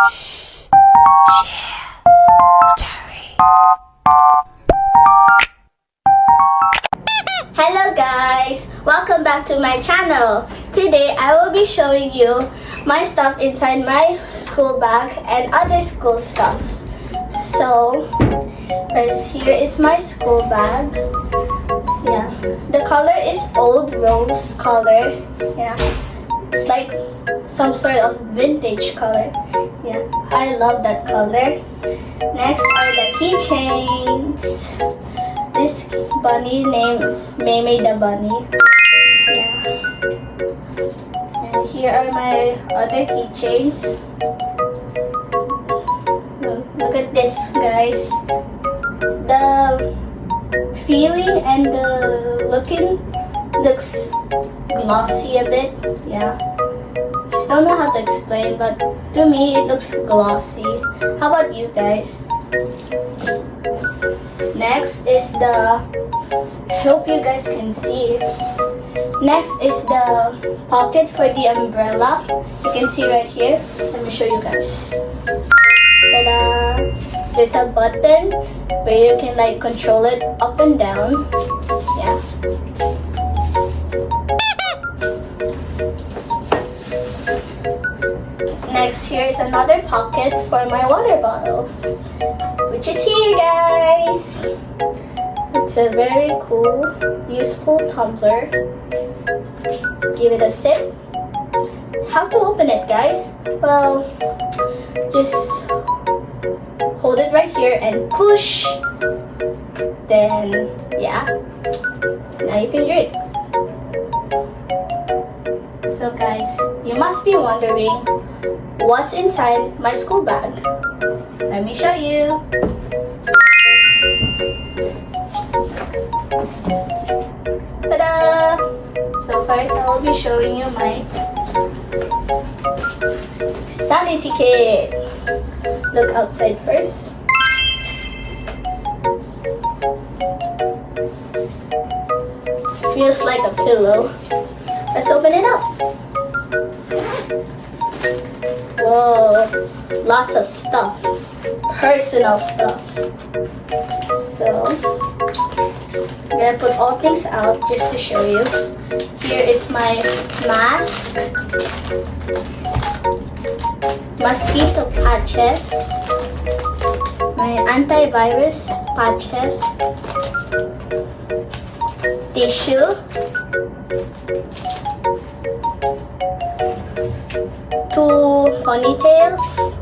Hello guys! Welcome back to my channel. Today I will be showing you my stuff inside my school bag and other school stuff. So, first here is my school bag. Yeah, the color is old rose color. Yeah, it's like some sort of vintage color. Yeah, I love that color. Next are the keychains. This bunny named Mei the bunny. Yeah. And here are my other keychains. Look at this, guys. The feeling and the looking looks glossy a bit. Yeah. Just don't know how to explain, but to me it looks glossy. How about you guys? Next is the, I hope you guys can see. Next is the pocket for the umbrella. You can see right here. Let me show you guys. Ta-da! There's a button where you can like control it up and down. Yeah. Next, here's another pocket for my water bottle, which is here, guys. It's a very cool, useful tumbler. Give it a sip. How to open it, guys? Well, just hold it right here and push. Then, yeah, now you can drink. So guys, you must be wondering what's inside my school bag. Let me show you. Ta-da! So first I will be showing you my sanity kit. Look outside first. Feels like a pillow. Let's open it up. Whoa, lots of stuff. Personal stuff. So, I'm gonna put all things out just to show you. Here is my mask, mosquito patches, my antivirus patches, tissue, 2 ponytails,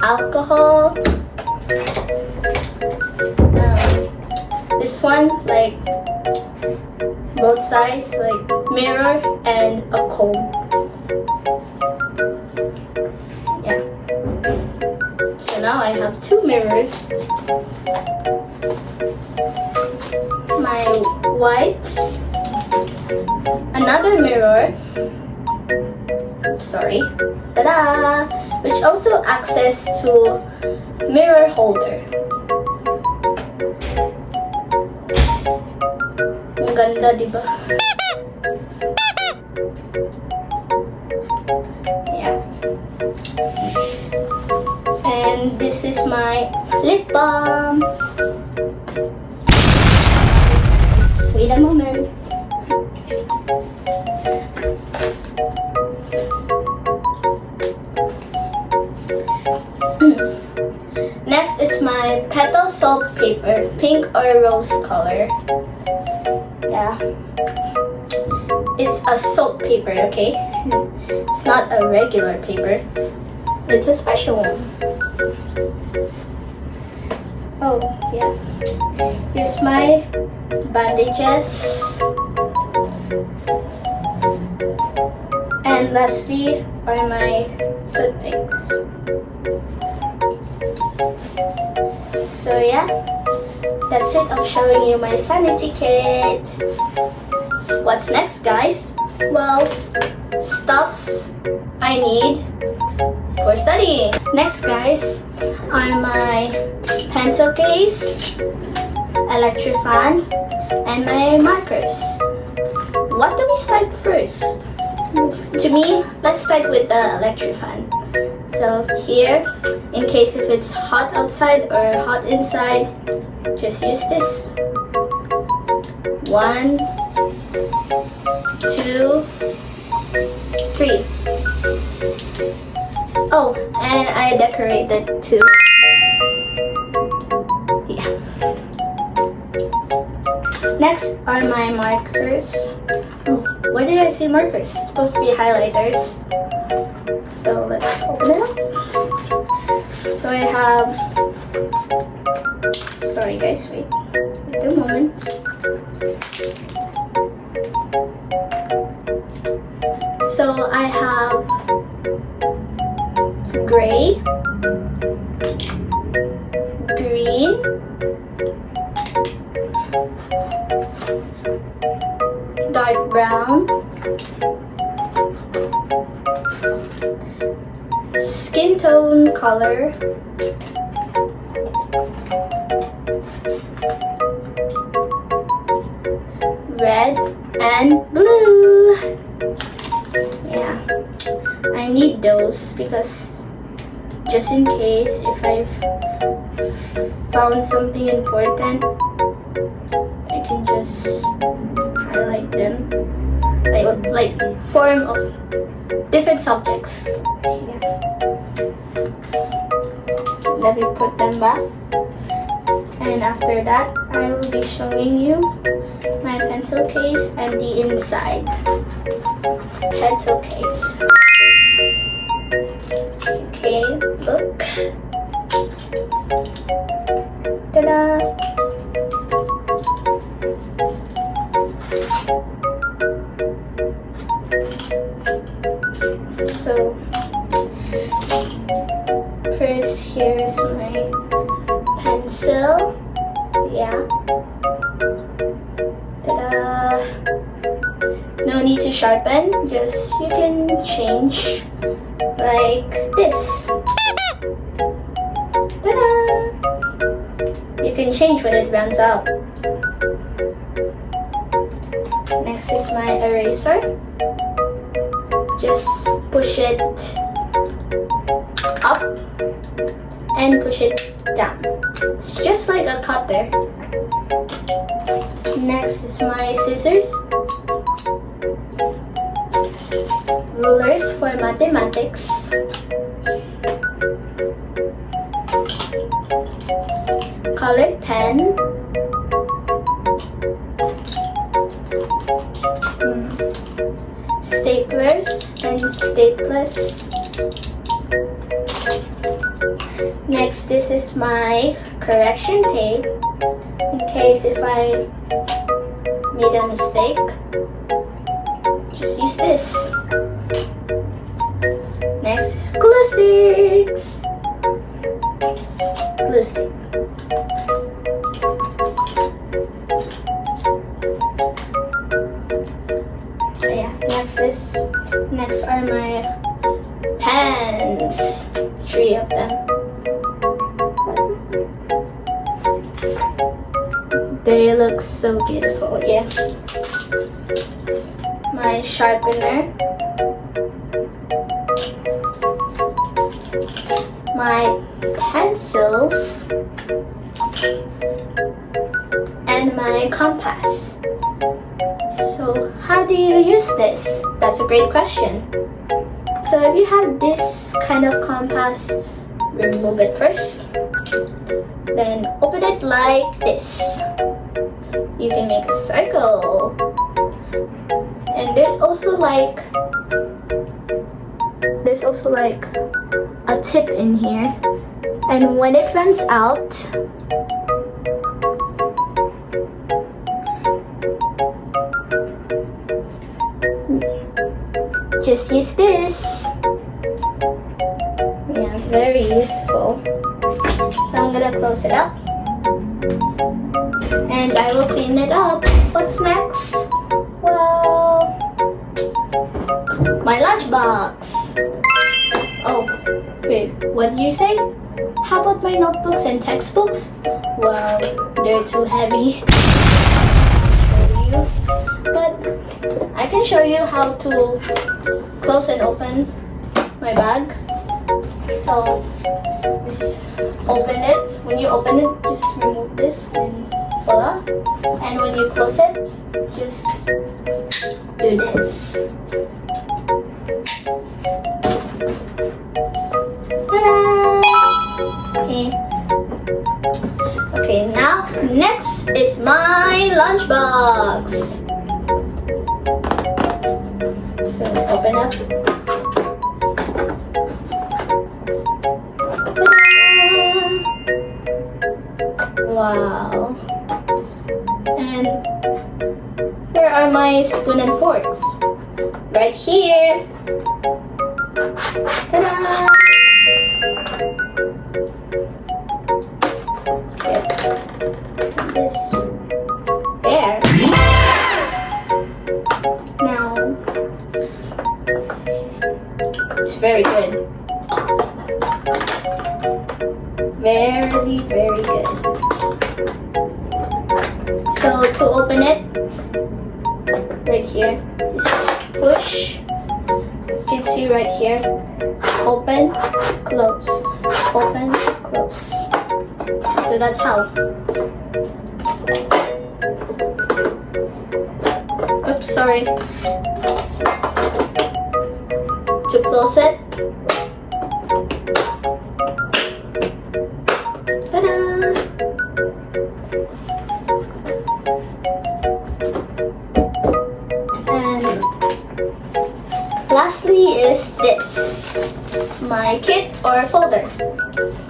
alcohol, this one like both sides, like mirror and a comb. Yeah. So now I have 2 mirrors. My wipes, another mirror. Sorry. Ta-da! Which also access to mirror holder. Ang ganda, diba? Yeah. And this is my lip balm. Wait a moment. Next is my petal salt paper, pink or rose color. Yeah. It's a salt paper, okay? It's not a regular paper. It's a special one. Oh, yeah. Here's my bandages. And lastly are my toothpicks. So yeah, that's it of showing you my sanity kit. What's next, guys? Well, stuffs I need for studying. Next, guys, are my pencil case, electric fan, and my markers. What do we start first? To me, let's start with the electric fan. So here, in case if it's hot outside or hot inside, just use this. 1, 2, 3. Oh, and I decorated too. Yeah. Next are my markers. Oh, why did I say markers? It's supposed to be highlighters. So let's open it up. So I have, sorry guys, wait a moment. So I have gray, green, dark brown, skin tone color, red, and blue. Yeah, I need those because just in case if I've found something important, I can just highlight them like form of different subjects. Yeah. Let me put them back, and after that I will be showing you my pencil case and the inside pencil case. Okay, look. Ta-da! So first, here's my pencil. Yeah. Ta-da! No need to sharpen, just you can change like this. Ta-da! You can change when it runs out. Next is my eraser. Just push it up and push it down. It's just like a cutter. Next is my scissors, rulers for mathematics, colored pen, staplers and staplers. Next, this is my correction tape in case if I made a mistake. Just use this. Next is glue sticks. Glue stick. Yeah, next are my pens. 3 of them. They look so beautiful, yeah. My sharpener, my pencils, and my compass. So how do you use this? That's a great question. So if you have this kind of compass, remove it first, then open it like this. You can make a circle, and there's also like a tip in here, and when it runs out, just use this. Yeah, very useful. So I'm gonna close it up and I will clean it up. What's next? Well, my lunchbox. Oh, wait, what did you say? How about my notebooks and textbooks? Well, they're too heavy. But I can show you how to close and open my bag. So just open it. When you open it, just remove this and voila. And when you close it, just do this. Ta-da! Okay. Okay, now next is my lunchbox. So open up. Wow. And where are my spoon and forks? Right here. Ta-da! Okay. Set this there. Now, it's very good. Very, very good. So to open it, right here, just push. You can see right here, open, close, open, close. So that's how. Oops, sorry. To close it, ta-da! And lastly is this, my kit or folder.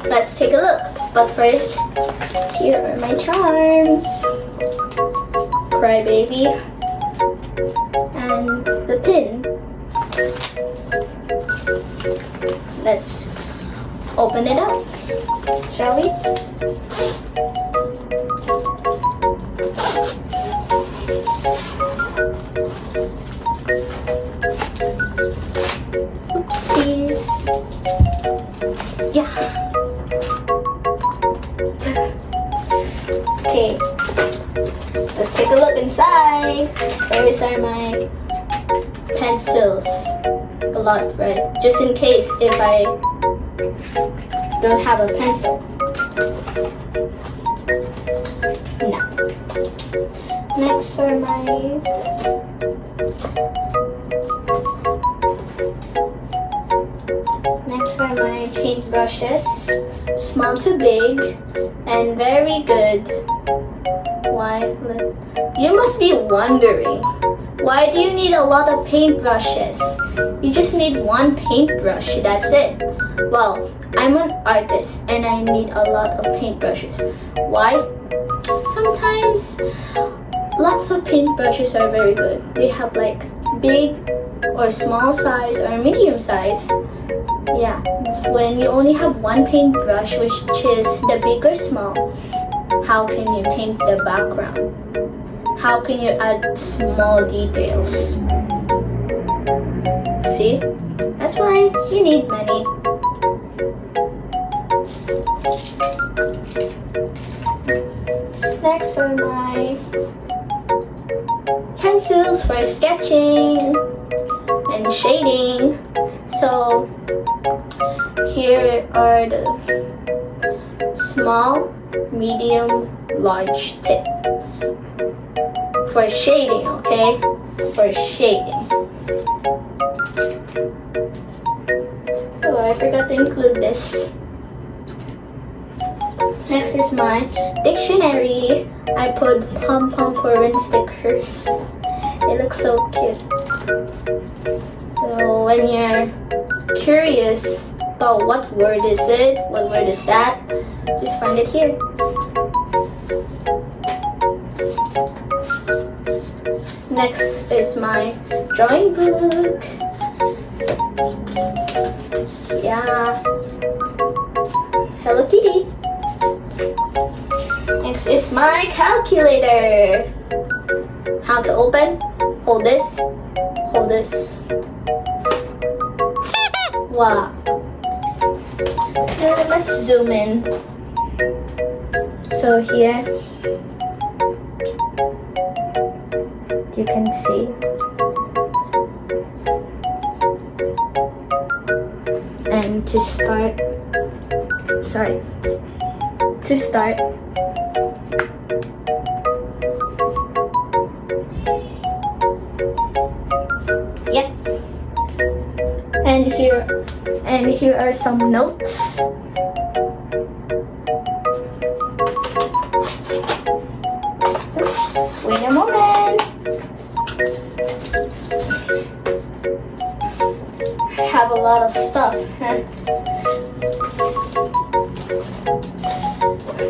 Let's take a look. But first, here are my charms. Crybaby and the pin. Let's open it up, shall we? Oopsies. Yeah. Okay. Let's take a look inside. Where are my pencils? A lot, right? Just in case if I don't have a pencil. No. Next are my paintbrushes, small to big, and very good. Why? You must be wondering, why do you need a lot of paintbrushes? You just need one paintbrush, that's it. Well, I'm an artist and I need a lot of paintbrushes. Why? Sometimes lots of paintbrushes are very good. They have like big or small size or medium size. Yeah, when you only have one paintbrush, which is the big or small, how can you paint the background? How can you add small details? See? That's why you need many. Next are my pencils for sketching and shading. So here are the small, medium, large tips for shading, okay? For shading. Oh, I forgot to include this. Next is my dictionary. I put pom-pom Korean stickers. It looks so cute. So when you're curious about what word is it, what word is that, just find it here. Next is my drawing book. Yeah. Hello Kitty. Next is my calculator. How to open? Hold this. Hold this. Wow. Let's zoom in. So here. Do you can see. And to start, yep. And here are some notes. Oops, wait a moment. I have a lot of stuff.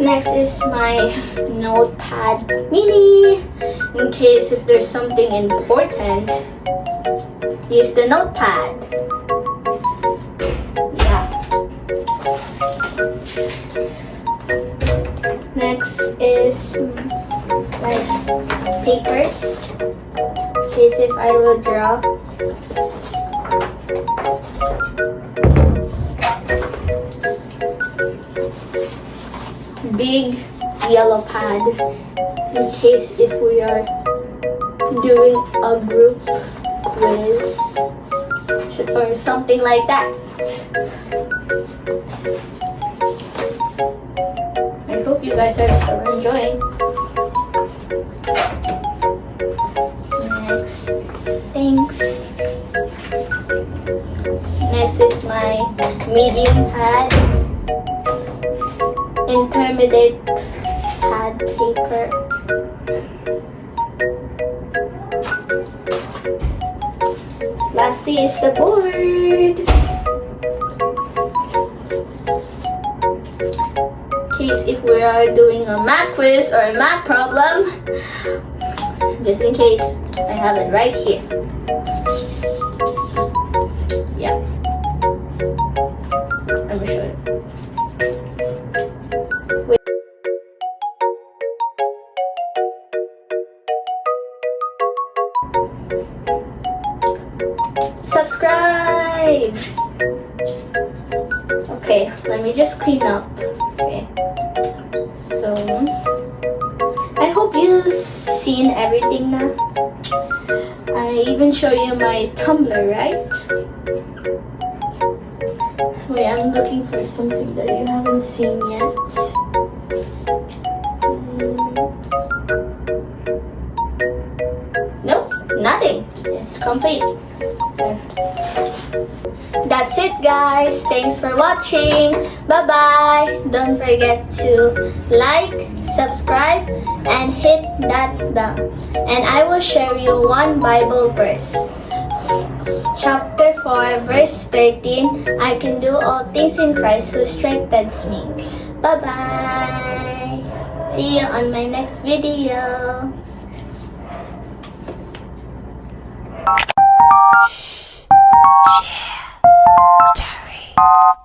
Next is my notepad mini. In case if there's something important, use the notepad. Yeah. Next is my papers. In case if I will draw. Big yellow pad in case if we are doing a group quiz or something like that. I hope you guys are still enjoying. Next, thanks. Next is my medium pad. Intermediate pad paper. Lastly is the board. In case if we are doing a math quiz or a math problem, just in case, I have it right here. Yep. Let me show you. Subscribe! Okay, let me just clean up. Okay. So, I hope you've seen everything now. I even show you my Tumblr, right? Wait, I'm looking for something that you haven't seen yet. Nope, nothing. It's complete. That's it, guys. Thanks for watching. Bye-bye. Don't forget to like, subscribe, and hit that bell. And I will share you one Bible verse. Chapter 4, verse 13. I can do all things in Christ who strengthens me. Bye-bye. See you on my next video. Share story.